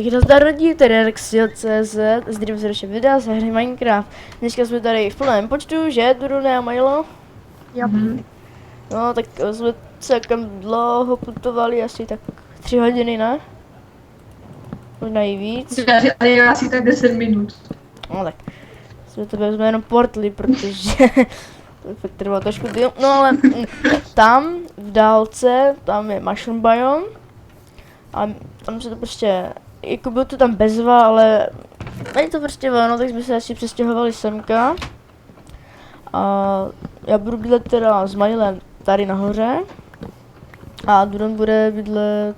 Nazdar rodí, tady je Rexio.cz, zdravím se vaše videa z hry Minecraft. Dneska jsme tady v plném počtu, že, Durune a Milo? Yep. No, tak jsme celkem dlouho putovali, asi tak 3 hodiny, ne? Možná i víc. Já asi tak 10 minut. No tak, jsme jenom portli, protože to fakt trvalo trošku díl. No ale tam, v dálce, tam je Mushroom Biome. A tam se to prostě, jako bylo to tam bezva, ale není to prostě ono, tak jsme se asi přestěhovali semka. A já budu bydlet teda s Milem tady nahoře. A Duran bude bydlet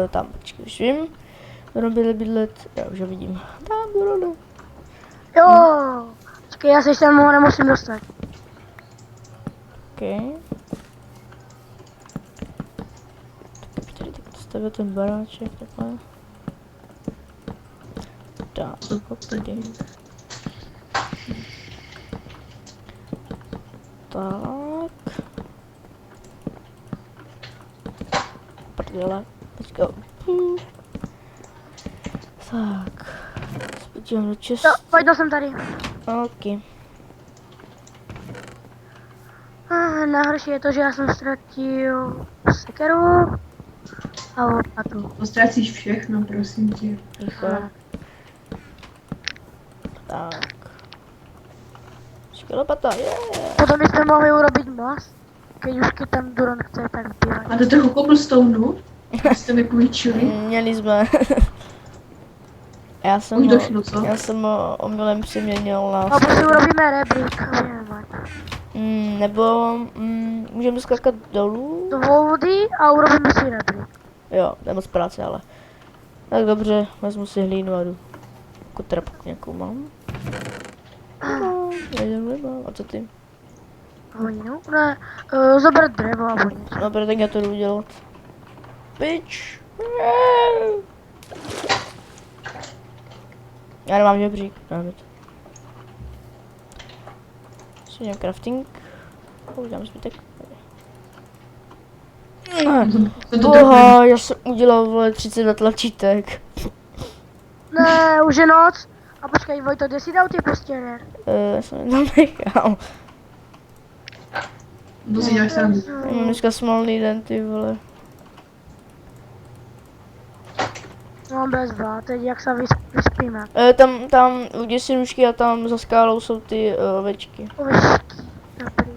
tam, počkej, už vím. Duran bude bydlet, já už ho vidím. Tam Duran. Jo, počkej, já se tam nemusím dostat. OK. Tak tady tak stavil ten baráček, takhle. Tak, tady. Tak. Prdele. Let's go. Tak. Podívám do čest. Jo, pojď, jsem tady. OK. Nejhorší je to, že já jsem ztratil sekeru a lopatu. To ztrácíš všechno, prosím tě. Ticho. Tak. Škelopata, Potom bychom mohli urobit most, keď už tam Duron chce tak bývat. Máte trochu cobblestoneu? Jste mi půjčili? Měli jsme. Už došlo, co? Já jsem ho omylem přeměnil na... A potom si urobíme rebrík. Nebo můžeme skakat dolů? Do vody a urobíme si rebrík. Jo, to je moc práce, ale... Tak dobře, vezmu si hlínu a jdu. Jako trapku nějakou mám. A co ty? Hlínu? Ne, zobrat dřevo a vodit. No, proto tak já to jdu dělat. Bitch! Já nemám žebřík, dáme to. Svědím crafting. Udělám zbytek. Boha, já jsem udělal vole 32 tlačítek. Ne, už je noc. A počkej, Vojto, kde si dal ty postěny? Já jsem je tam nechal. To si děláš sám. Mám dneska smolný den, ty vole. Mám bezva, teď jak se vyspíme. Tam u děsinušky a tam za skálou jsou ty ovečky. Ovečky, dobrý.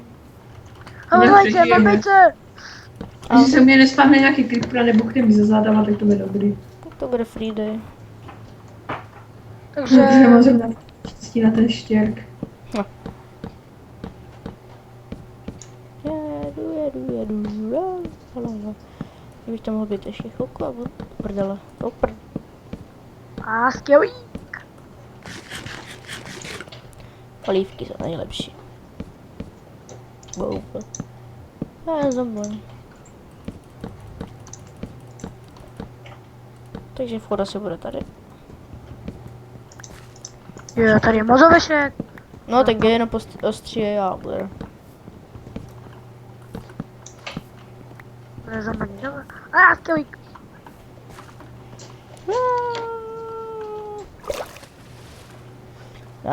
Ale vejce, mám vejce! Když se mě nespáhne nějaký creeper nebo který mi za zádama, tak to bude dobrý. Tak to bude free day. Takže... Protože mám zrovna štěstí na ten štěrk. Jedu. Kdybych tam mohl být ještě chvilku a budu prdele. A skvělý. Olívky jsou nejlepší. Bohužel. Já zaboj. Takže vchoda se bude tady. Jo, tady je moc oveček. No tak je jenom ostříje já bude. Bude za mě, dobré. A skvělý.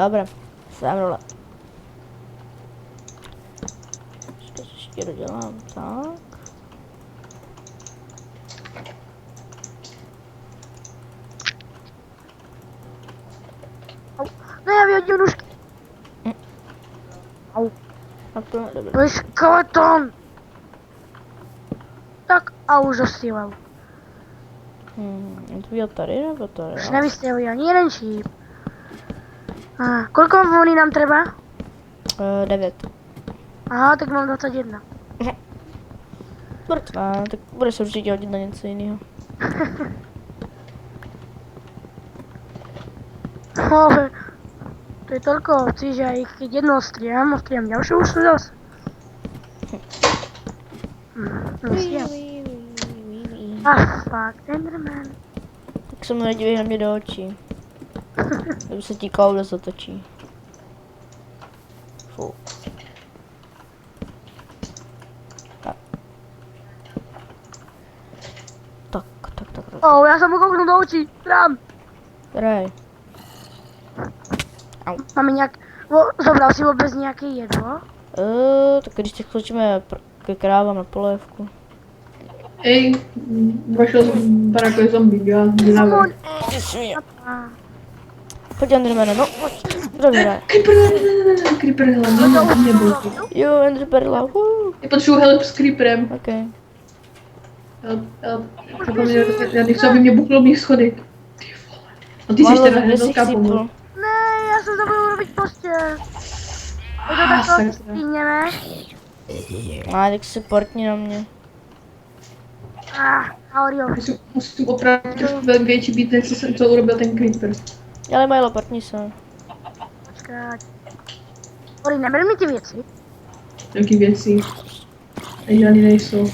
Dobré, jsem dole. Ještě dodělám, tak. Ne, já vyhodím nůžky. Au. A to je dobré. To je skeleton. Tak a už zasílel. Je to vidět tady nebo tady? Už nevystřelil ani jeden šíp. Kolik vody nám třeba? 9. Aha, tak mám 21. Tak budeš se určitě hodit na něco jiného. Ale to je toľko ovcí, že ja ich keď jedno ostriam ďalšiu už sú zase. Fuck, Enderman. Tak se mu nedívej na mě do očí. Kdyby se ti koule zatočí. Fu. Tak. Tak. Já jsem mu kouknu do očí. Trám. Rej. Máme nějak... Zobral si vůbec nějaký jedlo? Tak když teď skočíme ke krávám na polévku. Ej, vašel jsem barákový zombie, já dělám. Pojď Endermane, no. Kdo vyhraje? Creeper, hele, nebyl. Jo, Ender Perla. Já potřebuji help s creeperem. OK. Já nechci, aby mě buchlo mých schodek. Ty vole. No ty jsi teda velká pomoc. Ne, já jsem zabыл robit postel. Je to takhle stříněme. Tak se portni na mě. Audio. Musím opravdu větší být, než co urobil ten creeper. Ale Milo, portni se. Počkat. Ori, neber mi ty věci. Jaký věci. Žádný nejsou.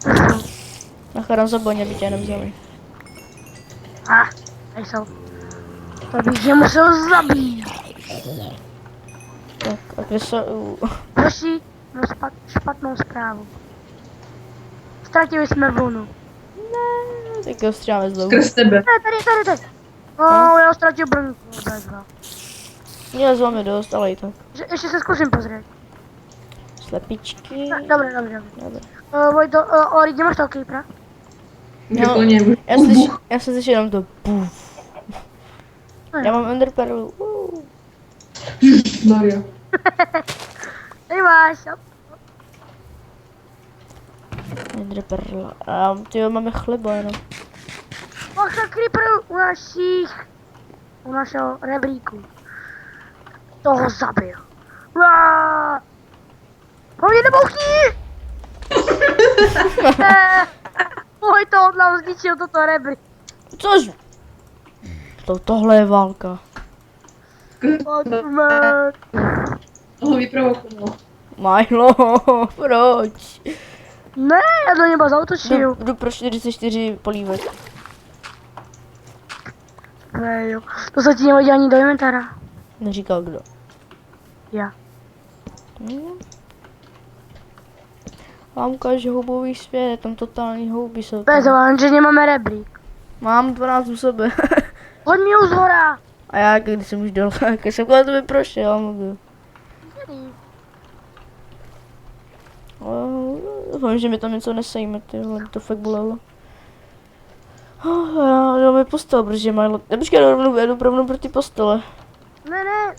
To jsou. Nachádám zaboň, aby tě jenom vzali. Nejsou. To bych je musel zabít. Tak, a kde jsou... Hoši, mám špatnou zprávu. Ztratili jsme vlnu. Tak ho stříháme znovu. Skrz tebe. Ne, tady. Já ztratil brnku. Měl máme dost, ale i tak. Ještě se zkusím pozrieť. Slepičky. Dobré. Vojto, Ori, kde máš toho creepera? Jako něm. Já jsem slyšel jenom to buf. Já mám Ender Perlu. Maria. Tady máš. Ender Perla. A tyjo, máme chleba jenom. Bacha creeperů u našeho rebríku. Toho zabil. Mě nebouchni! To on nám zničil toto rebry. Což? Tohle je válka. Toho vyprovokoval. Milo, proč? Ne, já do něba zautočil. Jdu pro 44 polívek. Jo. To se ti nehodí ani do inventára. Neříkal kdo. Já. Vám ukážu houbový svět, tam totální houby jsou. To je zavalen, že nemáme rebrík. Mám 12 u sebe. Hoď mi už zhora. A já, když jsem už dole, když jsem kolem tebe prošel, mobil. Doufám, že mi tam něco nesejme, tyhle, to fakt bolelo. Já mi postel, protože Milo... Počkej, jdu rovnou pro ty postele. Ne.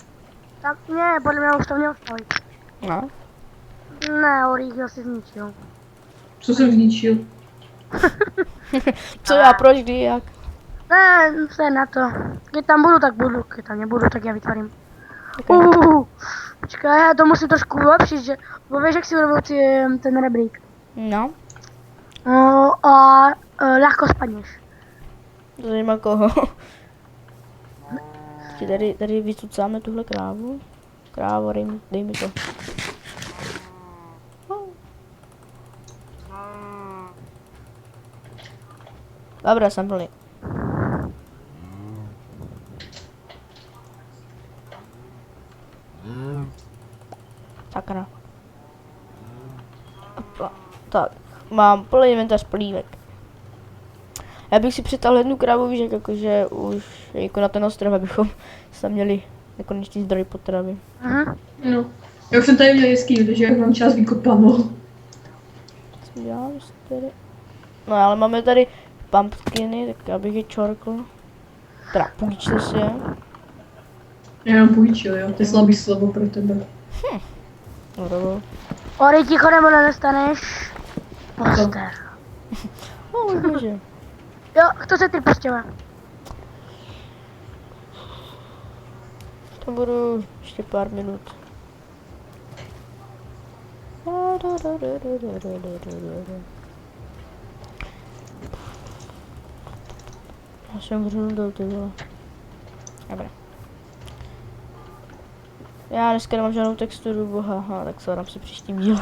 Tam, ne, podle mě už tam měl stojit. No. Ne, Orich ho si zničil. Co jsem zničil? Co já, proč, kdy, jak? Ne, se na to. Když tam budu, tak budu. Když tam nebudu, tak já vytvorím. Okay. Počkej, já to musím trošku vylepšit, že... Bo víš, jak si urobil ten rebrík. No. A ľahko spadneš. To zajímá koho. Tady vycucáme tuhle krávu. Krávo, dej mi to. Dobrá, jsem plný. Sakra. Tak, mám plný inventář plívek. Já bych si přitáhl jednu krávu, víš, jakože už jako na ten ostrov, abychom tam měli nekonečný zdroj potravy. No, já už jsem tady měl jeskyni, takže jak mám čas vykopanou. Co dělám tady? No ale máme tady pumpkiny, tak abych je čorkl. Teda půjčil si je. Já mám půjčil, jo, to je slabý slovo pro tebe. No dobro. Ori, ticho nebo nedostaneš? Poster. No, může. Jo, kto se ty postele? To budu ještě pár minut. Já jsem vrhnul ty vole. Dobré. Já dneska nemám žádnou texturu, boha, tak se dám si příštím díle.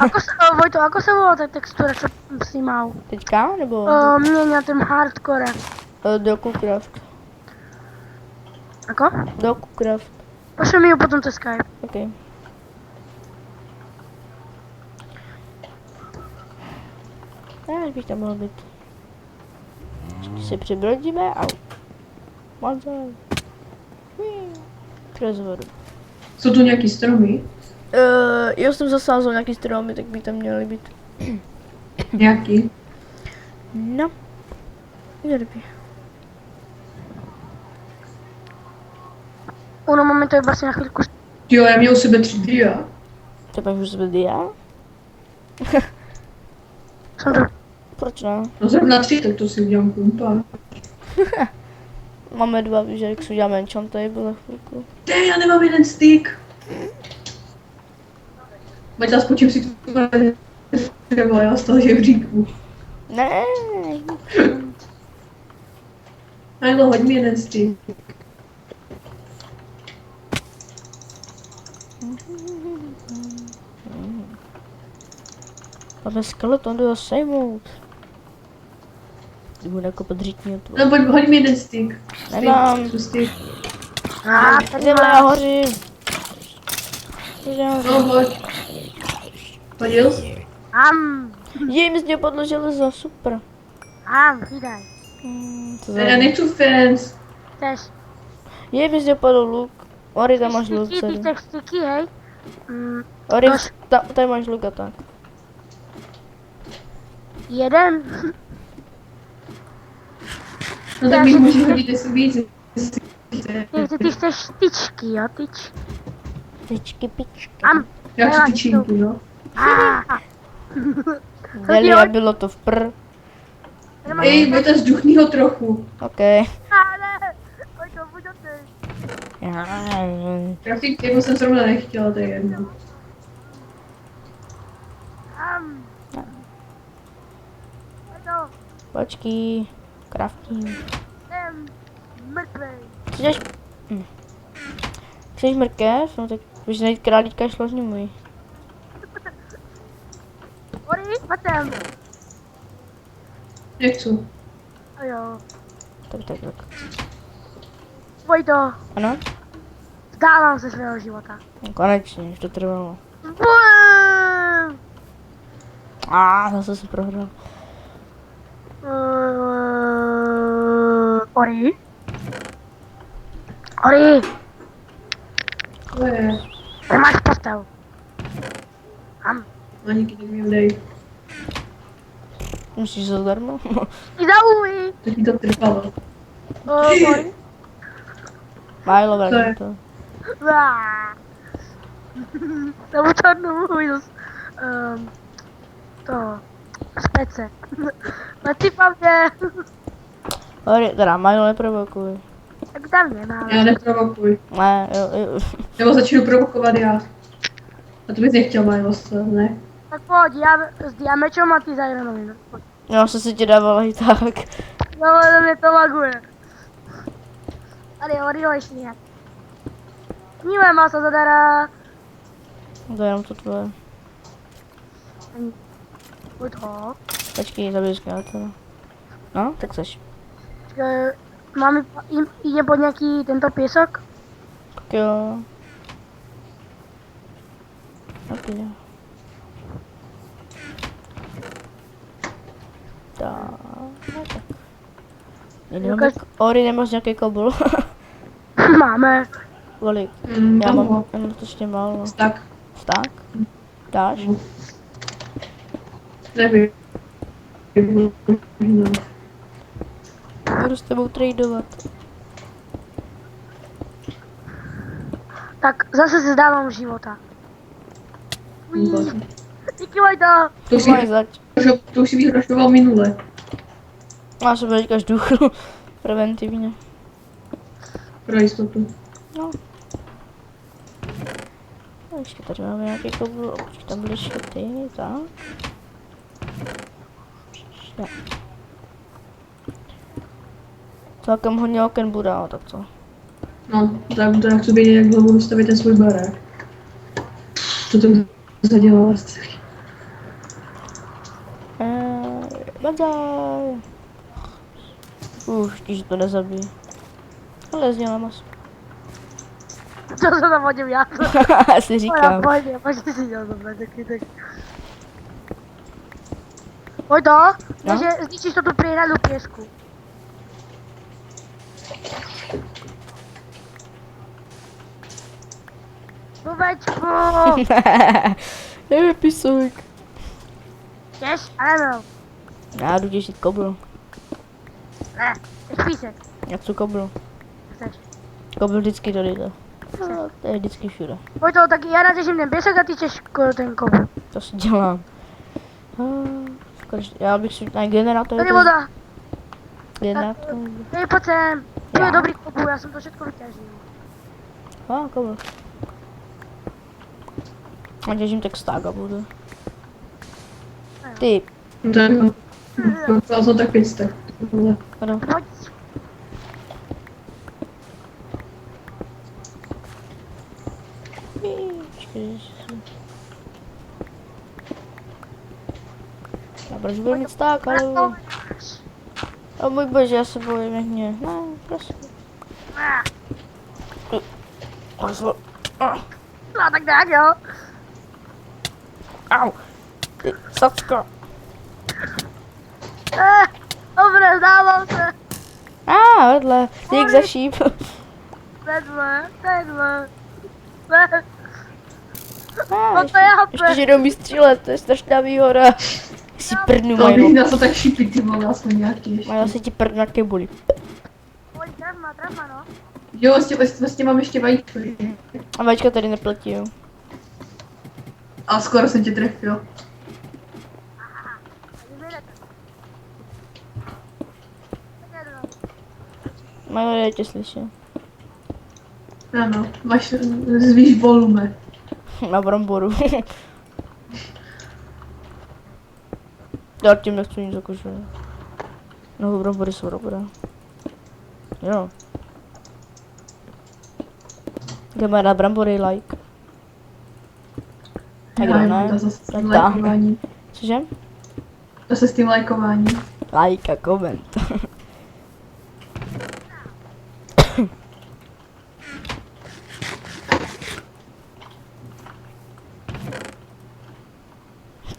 Vojto, ako se volá ta textura, co si mal? Teďka, nebo? Měnil ten hardcore. DokuCraft. Ako? DokuCraft. Pošli mi ju potom cez Skype. OK. Já bych tam mohl být. si přibrodíme a mazaj. Přes vodu. Jsou tu nějaký stromy? Já jsem zasázal nějaký stromy, tak by tam měly být. Nějaký? No. Měly by. Uno momento iba si na chvíľku. Jo, já měl u sebe 3 dia. To máš už zvedl. Som tu. Proč ne? No zrovna 3, tak to si udělám kumpa. Máme 2, víš, jak si uděláme enchant table za chvilku. Já nemám jeden stick. Maťa, skočím si tu třeba, já z toho žebříku. Ne. Milo, hoď mi jeden stick. Máme skeleton, jdu ho sejmout. Jdu jako podřítní otvor. No pojď, hoď mi jeden stick. Nemám. Stick. Tady Jdeme, já máš. hořím. No hoď. Hodil jsi? Jej, mi z něho padlo železo, super. Vydaj. To Já nechci fans. Chceš. Jej, mi z něho padl luk. Ori, tam máš luk Ty celý. chceš styky, hej? Ori, Máš- tady máš luk a tak. Jeden. No tak mi můžeš hodit jestli víc. Ty chceš styčky, jo, tyč. Tyčky, pičky. Já Nemám chci tyčinku, no. Deli, a bylo to v pr. Ej, Vojta, vzduchni ho trochu. OK. Ne, pojď to, buď to ty. Crafting table jsem zrovna nechtěla, to je jedno. Pojď to, Počkej. Crafting. jsem mrtvej. Chceš? Chceš mrkev? No tak už najít králíka šlo s ním můj. Ori, pojď sem. Nechci. A jo, Tak. pojď to. Ano? Vzdávám se svého života. No, konečně, už to trvalo. Bum! Zase se prohrál. Ori? Ori, To je. nemáš postel. Ani když mi ho dej. Musíš to zadarmo? I zauj. To ti to trvalo. Ori. Milo, To je. vrátím to. Nebo černou hůjdu. To. Spece. Natypám mě. Ori, teda Milo neprovokuj. Tak tam nemáme. Já neprovokuj. Ne, jo. Nebo začnu provokovat já. A to bys nechtěl, Milo, ne? Tak pojď, já s diamečem a ty za Ironovým. Pojď. Já jsem si ti dávala i tak. No, ale mě to laguje. Tady, Ori, lešný. Snímám maso zadara. To je jenom to tvoje. Pojď ho. Počkej, zabiješ skeletona. No, tak seš. Máme, jde pod nějaký tento pěsok? Tak jo. Tak jo. Tak. Ori, nemáš nějaký kobl? Máme. Kolik? Já Tam mám ho. jenom to málo. Tak. Tak? Dáš? Nevím. No. Budu s tebou tradovat. Tak zase se zdávám života. Bože. Díky, Vojta. To Máš si, zač. to už si vyhrošoval minule. Já jsem teďka žduchnu. Preventivně. Pro jistotu. No. A ještě tady máme nějaký kobl. Počkej, tam byly šity, tak. Ne. Celkem hodně oken bude, ale tak co? No, tak to já chci vědět, jak dlouho vystavit ten svůj barák. Co to zadělala? Banzaj! Že to nezabije. Ale zněla maso. Co se tam hodím já? Si říkám. Pojď si dělat tohle, tak. Pojď to, No? takže zničíš to tu príradu pěsku. Bubečku! Je písek. Těž, ano. Já jdu těšit kobl. Ne, těž písek. Já chci kobl. Chceš. Kobl vždycky tady jde. No, to je vždycky všude. Pojď to, tak já natěším ten pěsek a ty těž ten kobl. To si dělám. Já bych si na generátor. Tady voda. Generátor. Hej, pojď sem. To je dobrý kobl, já jsem to všechno vytěžil. Kobl. A těžím tak stága budu. Ty. Tak, to jsou tak 500. Ano. Pojď. Já proč budu mít sták, ale... O můj bože, já se bojím, jak mě. Ne, prosím. No tak jo. Au. Ty, sacka. Dobré, zdával se. Vedle. Ty jak za šíp. Vedle. Ještě, že jdou mi střílet, to je strašná výhoda. Si prdnu, To bych Majlo. nás to tak šípí, ty vole, aspoň nějaký ještě. Majlo, si ti prdnu na kebuli. Pojď, trefma, no. Jo, s tím mám ještě vajíčko. A vajíčka tady neplatí, jo. A skoro jsem tě trefil. Majlo, já tě slyším. Ano, máš zvýš volume. Na bramboru. Já tím nechci nic jakože. No, brambory jsou dobré. Jo. Kde má na brambory like? Tak Já ne? to zase s tím Tak tam. lajkováním. Cože? To se s tím lajkováním. Like a koment.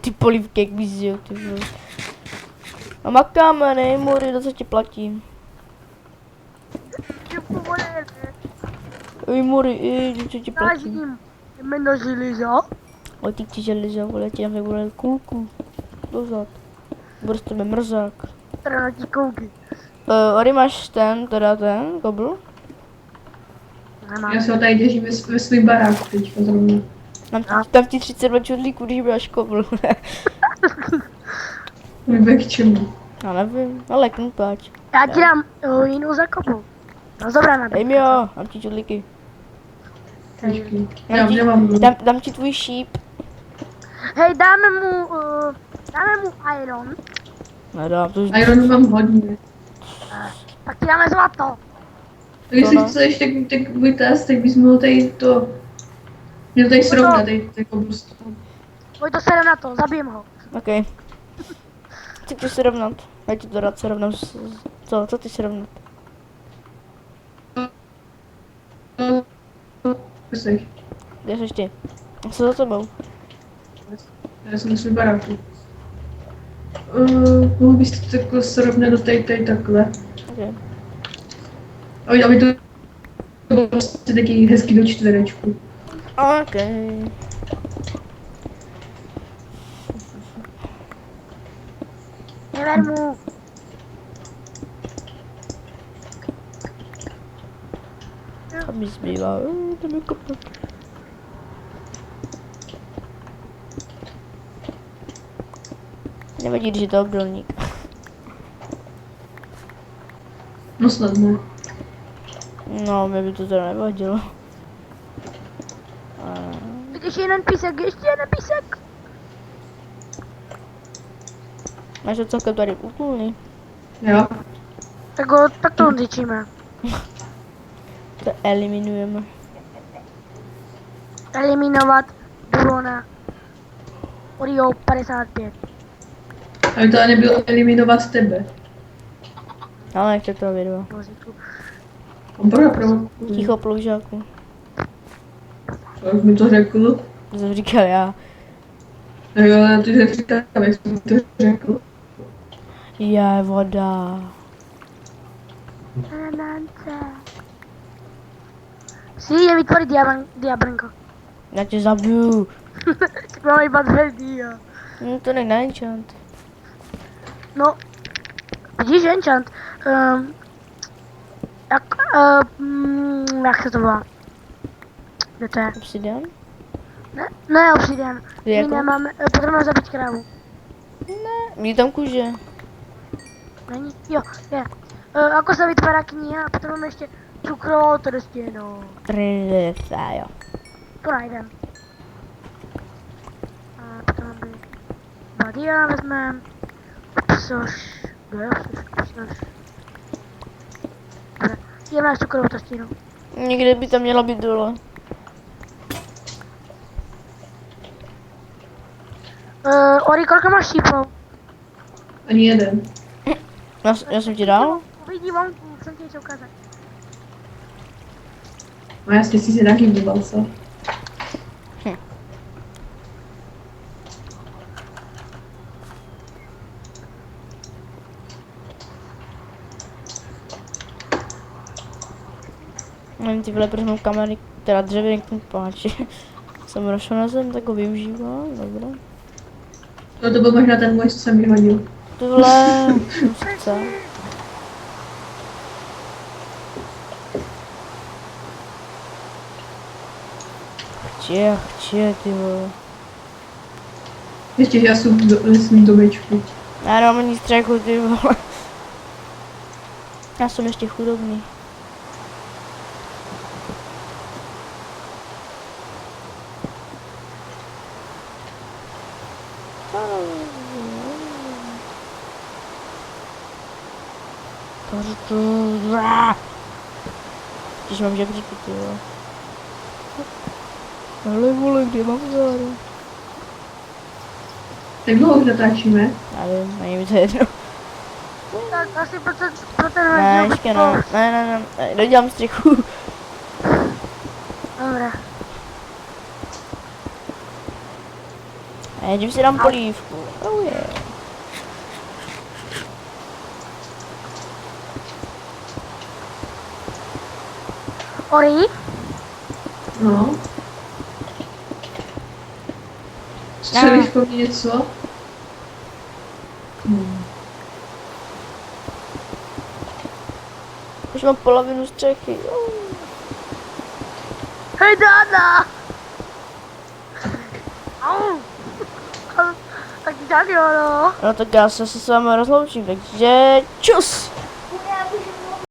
Ty polívky jak bizio, ty vole. A makáme, ne, Mory, do co ti platí? Ej, Mory, do co ti platí? Snažím. Jméno žilizo. Oj, ty želizo, vole, ti dáme, vole, kulku. Dozad. Bude z tebe mrzák. Trnotí kouky. Ory, máš teda ten, kobl? Nemám. Já se ho tady těším ve svým baráku teďka zrovna. Tam ti 32 čudlíků, když máš kobl. Vůbec k čemu. Já nevím, ale knupáč. Já ti dám jinou za kopu. No dobrá nabídka. Dej mi jo, dám ti čudlíky. Počkej. Já nemám. Dám ti tvůj šíp. Hej, dáme mu iron. Nedám, to už... Ironu mám hodně. Tak ti dáme zlato. Tak jestli no. chceš, tak můj test, tak bys mohl tady to... Měl tady srovnat, tady prostě. Pojď to se na to, zabijem ho. OK. Chci to srovnat. Já ti to rád srovnám s... Co ty srovnat? Jsi. Kde jsi ty? Co za tebou? Já jsem na svým baráku. Mohl bys to takhle srovnat do tady takhle. OK. Aby to bylo prostě taky hezký do čtverečku. OK. Never mu. A mi zbývá, to mi kopat. Nevadí, když je to obdélník. No snad ne. No, mě by to teda nevadilo. Ještě jeden písek. Máš to celkem tady úplný. Jo. Tak to zničíme. To eliminujeme. Eliminovat Burona. Orio 55. Aby to nebylo eliminovat tebe. Ale nechce to video. Pro. Ticho ploužáku. Jak mi to řekl. To jsem říkal já. Jo, ty jsi říkal, jak jsi mi to řekl. Je voda. Banance. Sí, je vytvořit diablenko. Já tě zabiju. Tak mám iba 2 dia. To nej na enchant. No, vidíš enchant. Jak se to volá? Kde to je? Obsidian? Ne, obsidian. Kdy My jako? nemáme, potřebujeme zabít krávu. Mí tam kůže. Není? Jo, je. Ako se vytvára kniha a potřebujeme ještě cukrovou trstinu. Trfa, jo. To najdem. A potom by badia vezmeme. Což, kde je což. Jdeme na cukrovou trstinu. Někde by tam měla být dole. Ori, kolik máš šípů? Ani jeden. Já jsem ti dal? Uvidí vonku, jsem ti něco ukázat. No jasně si taky vybal se. Nevím, ty vole, proč mám kamery, teda dřevěný k tomu páči. Jsem rošel na zem, tak ho využívám, dobré. No to byl možná ten můj, co jsem vyhodil. Ty vole, co se chce. Chče, ty vole. Ještě, že já jsem v lesním domečku. Já nemám ani střechu, ty vole. Já jsem ještě chudobný. Když mám žebříky, ty vole. Ale vole, kde mám záru? Jak dlouho už natáčíme? Já vím, není mi to jedno. Tak asi pro ten Ne, rozdíl ještě ne, dodělám střechu. Dobré. A jedím si dám polívku. Oh yeah. Ori, No. Střelíš po mně něco? Už mám polovinu střechy. hej Dana! Au. Tak jo, no. No tak já se s vámi rozloučím, takže čus!